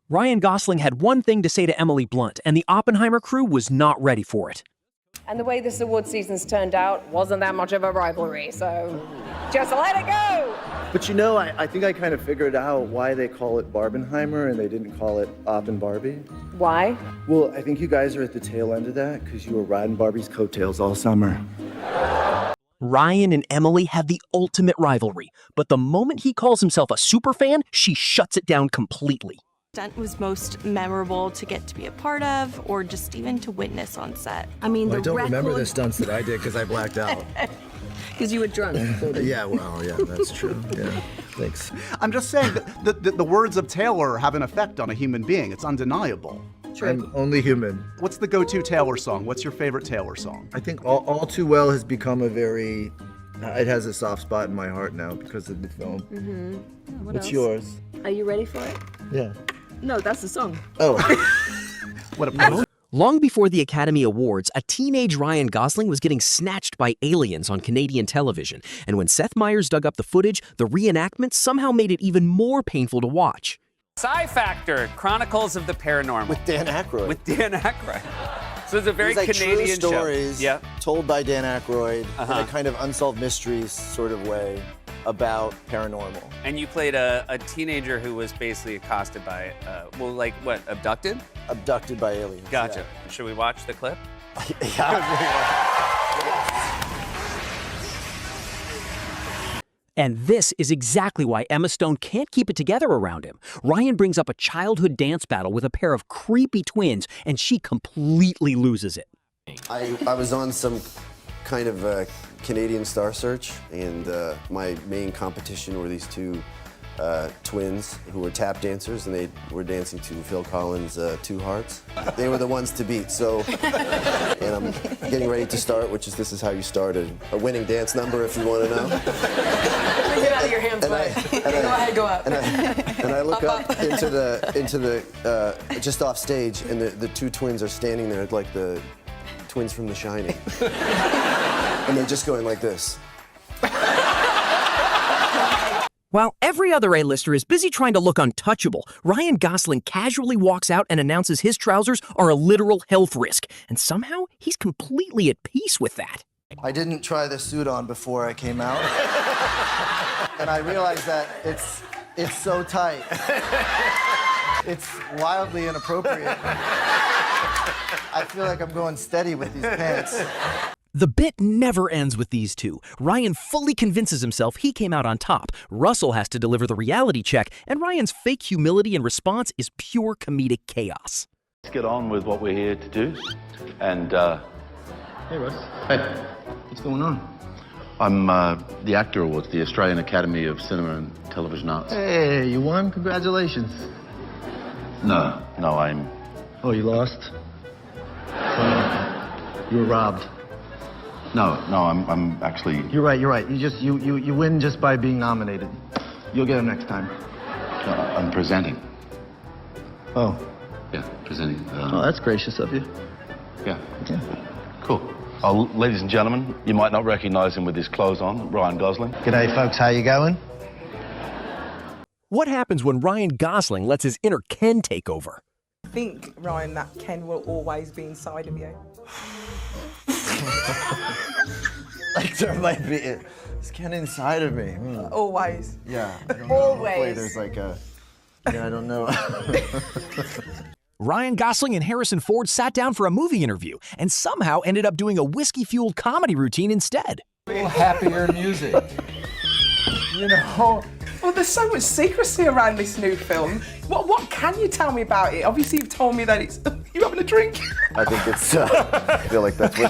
Ryan Gosling had one thing to say to Emily Blunt, and the Oppenheimer crew was not ready for it. And the way this award season's turned out wasn't that much of a rivalry, so just let it go! But you know, I think I kind of figured out why they call it Barbenheimer and they didn't call it Oppen Barbie. Why? Well, I think you guys are at the tail end of that because you were riding Barbie's coattails all summer. Ryan and Emily have the ultimate rivalry, but the moment he calls himself a superfan, she shuts it down completely. Stunt was most memorable to get to be a part of or just even to witness on set? I mean, I don't remember the stunts that I did because I blacked out. Because you were drunk. Yeah, well, yeah, that's true. Yeah, thanks. I'm just saying that the words of Taylor have an effect on a human being. It's undeniable. True. I'm only human. What's the go-to Taylor song? What's your favorite Taylor song? I think All Too Well has become a very, it has a soft spot in my heart now because of the film. Mm-hmm. What's yours? Are you ready for it? Yeah. No, that's the song. Oh. What a Long before the Academy Awards, a teenage Ryan Gosling was getting snatched by aliens on Canadian television. And when Seth Meyers dug up the footage, the reenactment somehow made it even more painful to watch. Sci Factor, Chronicles of the Paranormal. With Dan Aykroyd. With Dan Aykroyd. So it's a very like Canadian true stories show. told by Dan Aykroyd in a kind of unsolved mysteries sort of way about paranormal. And you played a teenager who was basically accosted by, abducted? Abducted by aliens. Gotcha. Yeah. Should we watch the clip? And this is exactly why Emma Stone can't keep it together around him. Ryan brings up a childhood dance battle with a pair of creepy twins, and she completely loses it. I was on some kind of Canadian Star Search, and my main competition were these two twins who were tap dancers, and they were dancing to Phil Collins' Two Hearts. They were the ones to beat, so, and I'm getting ready to start, which is This Is How You Started, a winning dance number if you want to know. Get out of your hands, bud. Go ahead, go up. And I look up into the just off stage, and the two twins are standing there like the twins from The Shining. And they're just going like this. While every other A-lister is busy trying to look untouchable, Ryan Gosling casually walks out and announces his trousers are a literal health risk. And somehow, he's completely at peace with that. I didn't try the suit on before I came out. And I realized that it's so tight. It's wildly inappropriate. I feel like I'm going steady with these pants. The bit never ends with these two. Ryan fully convinces himself he came out on top. Russell has to deliver the reality check, and Ryan's fake humility and response is pure comedic chaos. Let's get on with what we're here to do. And, Hey, Russ. hey, What's going on? I'm the Actor Awards, the Australian Academy of Cinema and Television Arts. Hey, you won? Congratulations. No, I'm... Oh, you lost? You were robbed. No, I'm actually... You're right. You win just by being nominated. You'll get them next time. I'm presenting. Oh. Yeah, presenting. Oh, that's gracious of you. Yeah. Yeah. Cool. Oh, ladies and gentlemen, you might not recognize him with his clothes on, Ryan Gosling. G'day, folks. How you going? What happens when Ryan Gosling lets his inner Ken take over? I think, Ryan, that Ken will always be inside of you. Like there might be it's Ken inside of me. Always. Yeah. I don't know. Always. Hopefully there's like a, I don't know. Ryan Gosling and Harrison Ford sat down for a movie interview and somehow ended up doing a whiskey-fueled comedy routine instead. Happier music. You know? Well, there's so much secrecy around this new film. What can you tell me about it? Obviously, you've told me that it's... You having a drink? I think it's, I feel like that's where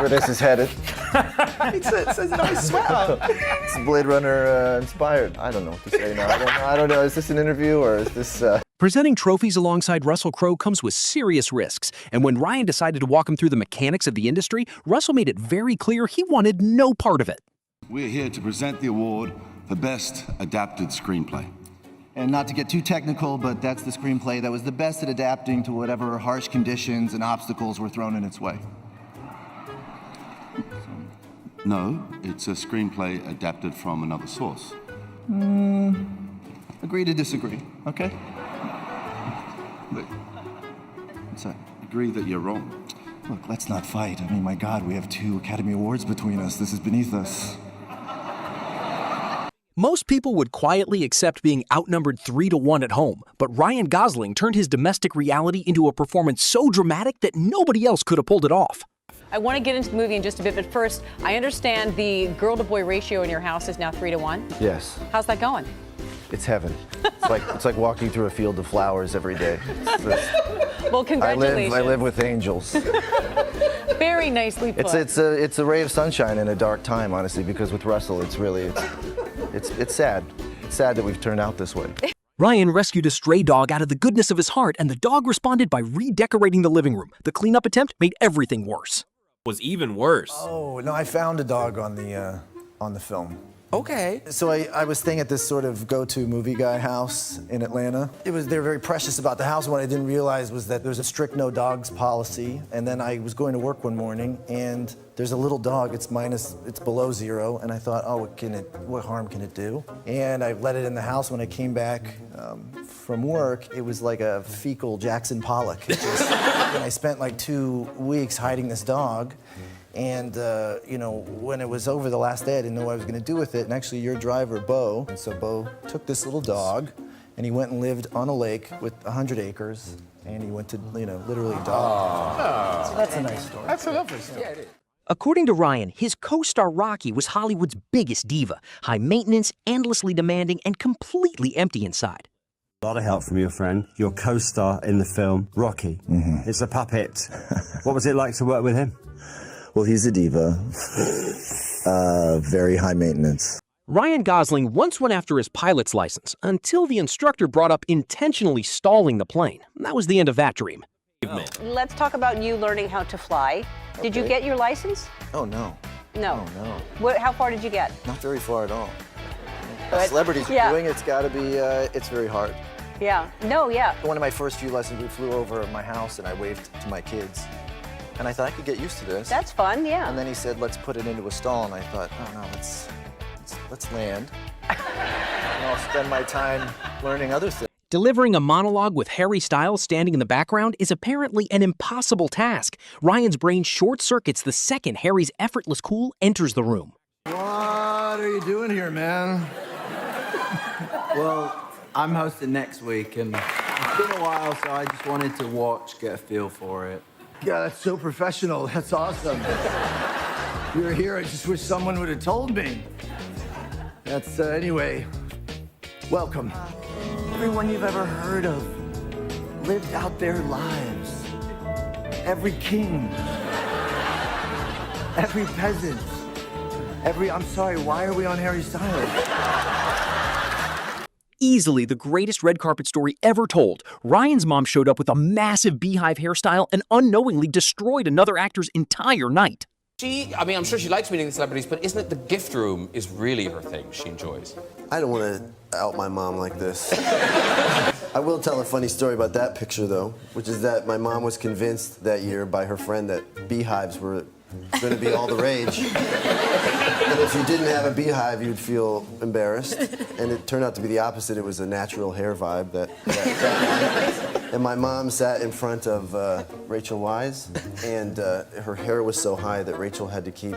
this is headed. It's a nice sweater. It's Blade Runner inspired. I don't know what to say now. I don't know. Is this an interview or is this... Presenting trophies alongside Russell Crowe comes with serious risks, and when Ryan decided to walk him through the mechanics of the industry, Russell made it very clear he wanted no part of it. We're here to present the award for Best Adapted Screenplay. And not to get too technical, but that's the screenplay that was the best at adapting to whatever harsh conditions and obstacles were thrown in its way. No, it's a screenplay adapted from another source. Agree to disagree, okay? Look, let's agree that you're wrong. Look, let's not fight. I mean, my God, we have 2 Academy Awards between us. This is beneath us. Most people would quietly accept being outnumbered 3-1 at home, but Ryan Gosling turned his domestic reality into a performance so dramatic that nobody else could have pulled it off. I want to get into the movie in just a bit, but first, I understand the girl-to-boy ratio in your house is now 3-1. Yes. How's that going? It's heaven. It's like walking through a field of flowers every day. Well, congratulations. I live with angels. Very nicely put. It's a ray of sunshine in a dark time, honestly, because with Russell, it's sad. It's sad that we've turned out this way. Ryan rescued a stray dog out of the goodness of his heart, and the dog responded by redecorating the living room. The cleanup attempt made everything worse. Was even worse. Oh, no, I found a dog on the film. Okay. So I was staying at this sort of go-to movie guy house in Atlanta. They were very precious about the house. What I didn't realize was that there's a strict no dogs policy. And then I was going to work one morning, and there's a little dog. It's below 0. And I thought, oh, what harm can it do? And I let it in the house. When I came back from work, it was like a fecal Jackson Pollock. And I spent like 2 weeks hiding this dog. And, when it was over the last day, I didn't know what I was going to do with it. And actually, your driver, Bo, and so Bo took this little dog, and he went and lived on a lake with 100 acres, and he went to, literally dog. So that's a nice story. That's a lovely story. Yeah, it is. According to Ryan, his co-star Rocky was Hollywood's biggest diva, high maintenance, endlessly demanding, and completely empty inside. A lot of help from your friend, your co-star in the film, Rocky. Mm-hmm. It's a puppet. What was it like to work with him? Well, he's a diva. Very high maintenance. Ryan Gosling once went after his pilot's license until the instructor brought up intentionally stalling the plane. That was the end of that dream. Let's talk about you learning how to fly. Did you get your license? Oh, no. No. Oh, no. How far did you get? Not very far at all. But, Celebrities are doing it's got to be, it's very hard. Yeah. No, yeah. One of my first few lessons, we flew over my house and I waved to my kids. And I thought I could get used to this. That's fun, yeah. And then he said, let's put it into a stall. And I thought, oh no, let's land. And I'll spend my time learning other things. Delivering a monologue with Harry Styles standing in the background is apparently an impossible task. Ryan's brain short circuits the second Harry's effortless cool enters the room. What are you doing here, man? Well, I'm hosting next week, and it's been a while, so I just wanted to watch, get a feel for it. Yeah, that's so professional. That's awesome. You're here. I just wish someone would have told me. That's, anyway, welcome. Everyone you've ever heard of lived out their lives. Every king, every peasant, I'm sorry, why are we on Harry Styles? Easily the greatest red carpet story ever told, Ryan's mom showed up with a massive beehive hairstyle and unknowingly destroyed another actor's entire night. I'm sure she likes meeting the celebrities, but isn't it the gift room is really her thing she enjoys? I don't want to out my mom like this. I will tell a funny story about that picture, though, which is that my mom was convinced that year by her friend that beehives were going to be all the rage. And if you didn't have a beehive, you'd feel embarrassed. And it turned out to be the opposite. It was a natural hair vibe that and my mom sat in front of Rachel Weisz, and her hair was so high that Rachel had to keep